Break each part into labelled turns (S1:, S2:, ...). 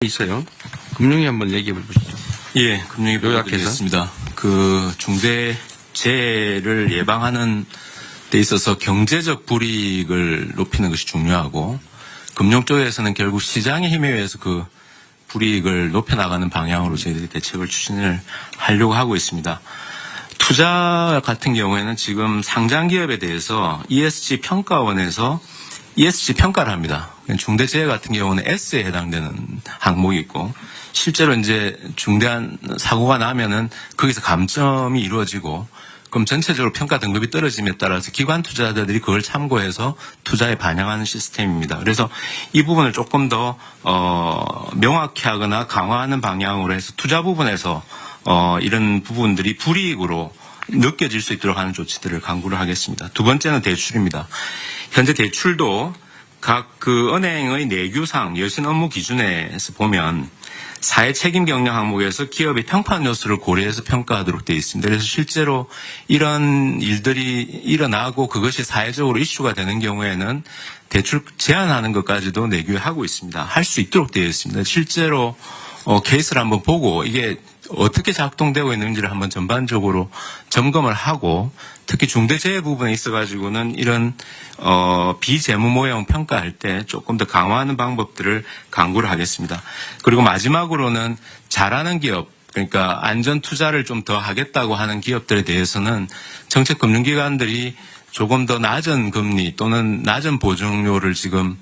S1: 있어요. 금융위 한번 얘기해 보시죠.
S2: 예, 금융위 보도드리겠습니다. 그 중대재해를 예방하는 데 있어서 경제적 불이익을 높이는 것이 중요하고 금융 쪽에서는 결국 시장의 힘에 의해서 그 불이익을 높여나가는 방향으로 저희들이 대책을 추진을 하려고 하고 있습니다. 투자 같은 경우에는 지금 상장 기업에 대해서 ESG 평가원에서 ESG 평가를 합니다. 중대재해 같은 경우는 S에 해당되는 항목이 있고 실제로 이제 중대한 사고가 나면은 거기서 감점이 이루어지고 그럼 전체적으로 평가 등급이 떨어짐에 따라서 기관 투자자들이 그걸 참고해서 투자에 반영하는 시스템입니다. 그래서 이 부분을 조금 더 명확히 하거나 강화하는 방향으로 해서 투자 부분에서 이런 부분들이 불이익으로 느껴질 수 있도록 하는 조치들을 강구를 하겠습니다. 두 번째는 대출입니다. 현재 대출도 각 그 은행의 내규상 여신 업무 기준에서 보면 사회 책임 경영 항목에서 기업의 평판 요소를 고려해서 평가하도록 되어 있습니다. 그래서 실제로 이런 일들이 일어나고 그것이 사회적으로 이슈가 되는 경우에는 대출 제한하는 것까지도 내규에 하고 있습니다. 할 수 있도록 되어 있습니다. 실제로 케이스를 한번 보고 이게 어떻게 작동되고 있는지를 한번 전반적으로 점검을 하고 특히 중대재해 부분에 있어가지고는 이런 비재무 모형 평가할 때 조금 더 강화하는 방법들을 강구를 하겠습니다. 그리고 마지막으로는 잘하는 기업 그러니까 안전 투자를 좀 더 하겠다고 하는 기업들에 대해서는 정책금융기관들이 조금 더 낮은 금리 또는 낮은 보증료를 지금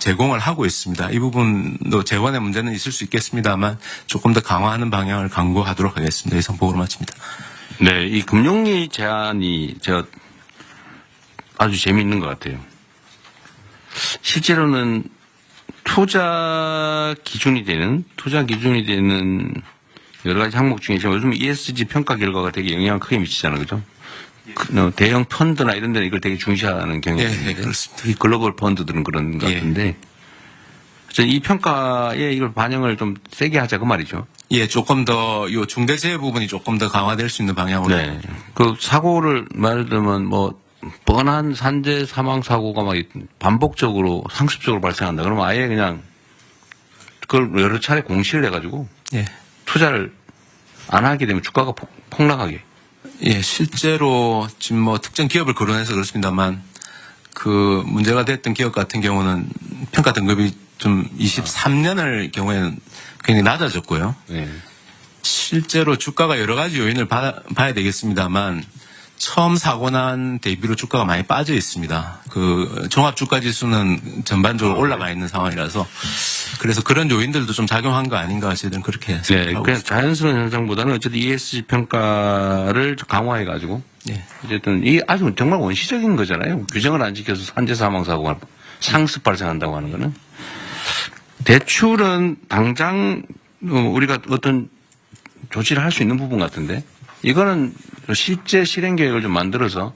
S2: 제공을 하고 있습니다. 이 부분도 재원의 문제는 있을 수 있겠습니다만 조금 더 강화하는 방향을 강구하도록 하겠습니다. 이상 보고로 마칩니다.
S1: 네, 이 금융위 제안이 아주 재미있는 것 같아요. 실제로는 투자 기준이 되는 여러 가지 항목 중에 요즘 ESG 평가 결과가 되게 영향을 크게 미치잖아요, 그죠? 대형 펀드나 이런 데는 이걸 되게 중시하는 경향이 있는데
S2: 그렇습니다.
S1: 특히 글로벌 펀드들은 그런 것 같은데 이 평가에 이걸 반영을 좀 세게 하자 그 말이죠.
S2: 예, 조금 더 요 중대재해 부분이 조금 더 강화될 수 있는 방향으로.
S1: 네. 그 사고를 말을 들면 뭐 뻔한 산재 사망 사고가 막 반복적으로 상습적으로 발생한다. 그러면 아예 그냥 그걸 여러 차례 공시를 해가지고
S2: 예.
S1: 투자를 안 하게 되면 주가가 폭락하게.
S2: 예, 실제로 지금 뭐 특정 기업을 거론해서 그렇습니다만 그 문제가 됐던 기업 같은 경우는 평가 등급이 좀 23년을 경우에는 굉장히 낮아졌고요.
S1: 네.
S2: 실제로 주가가 여러 가지 요인을 봐야 되겠습니다만 처음 사고 난 대비로 주가가 많이 빠져 있습니다. 그 종합 주가 지수는 전반적으로 올라가 있는 상황이라서 그래서 그런 요인들도 좀 작용한 거 아닌가 저희들은 그렇게 생각하고
S1: 그냥
S2: 있습니다.
S1: 자연스러운 현상보다는 어쨌든 ESG 평가를 강화해가지고
S2: 예.
S1: 어쨌든 이 아주 정말 원시적인 거잖아요. 규정을 안 지켜서 산재 사망 사고가 상습 발생한다고 하는 거는 대출은 당장 우리가 어떤 조치를 할 수 있는 부분 같은데 이거는 실제 실행 계획을 좀 만들어서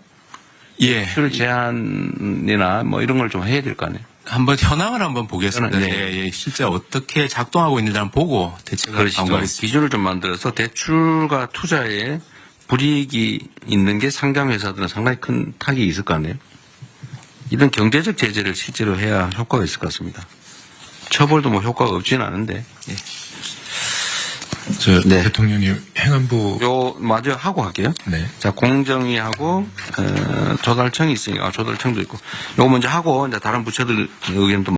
S2: 예.
S1: 대출 제한이나 뭐 이런 걸 좀 해야 될 거 아니에요.
S2: 한번 현황을 한번 보겠습니다.
S1: 네.
S2: 예, 실제 어떻게 작동하고 있는지 한번 보고 대책을 강구하겠습니다.
S1: 기준을 좀 만들어서 대출과 투자에 불이익이 있는 게 상장 회사들은 상당히 큰 타격이 있을 거 아니에요. 이런 경제적 제재를 실제로 해야 효과가 있을 것 같습니다. 처벌도 뭐 효과가 없지는 않은데.
S2: 예.
S3: 네. 대통령님 행안부
S1: 요 마저 하고 할게요.
S3: 네.
S1: 자, 공정위하고 조달청이 있으니까 조달청도 있고 요거 먼저 하고 이제 다른 부처들 의견도